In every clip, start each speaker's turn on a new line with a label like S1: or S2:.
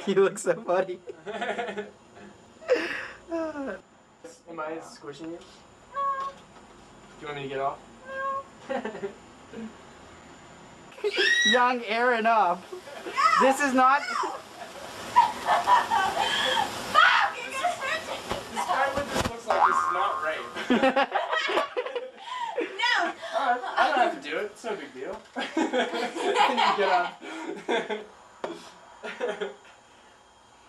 S1: You look so funny.
S2: Am I squishing you? No. Do you want me to get off? No.
S1: Young Aaron up. This is not.
S2: Describe what this looks like. This is not rape.
S3: No.
S2: I don't have to do it. It's no big deal. And you get up.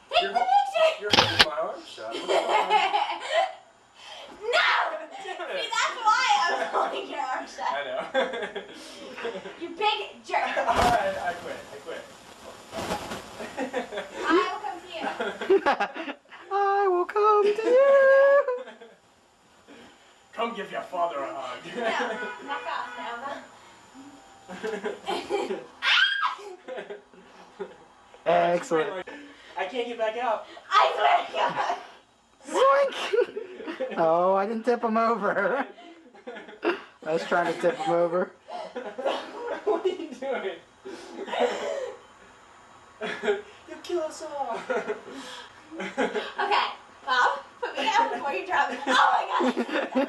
S3: Take the picture.
S2: You're holding my arm shut. What's going on?
S3: No. See, that's why I was holding your arm shut.
S2: I know.
S3: You big jerk.
S2: Alright, I quit.
S3: I will come to you.
S1: I will come to you.
S2: Come give your father a hug.
S3: No, back off now.
S1: Excellent.
S2: I can't get back out.
S3: I swear to God.
S1: Zoink! Oh, I didn't tip him over. I was trying to tip him over.
S2: What are you doing? You'll kill us all.
S3: Okay, Bob, put me down before you drop me. Oh my God.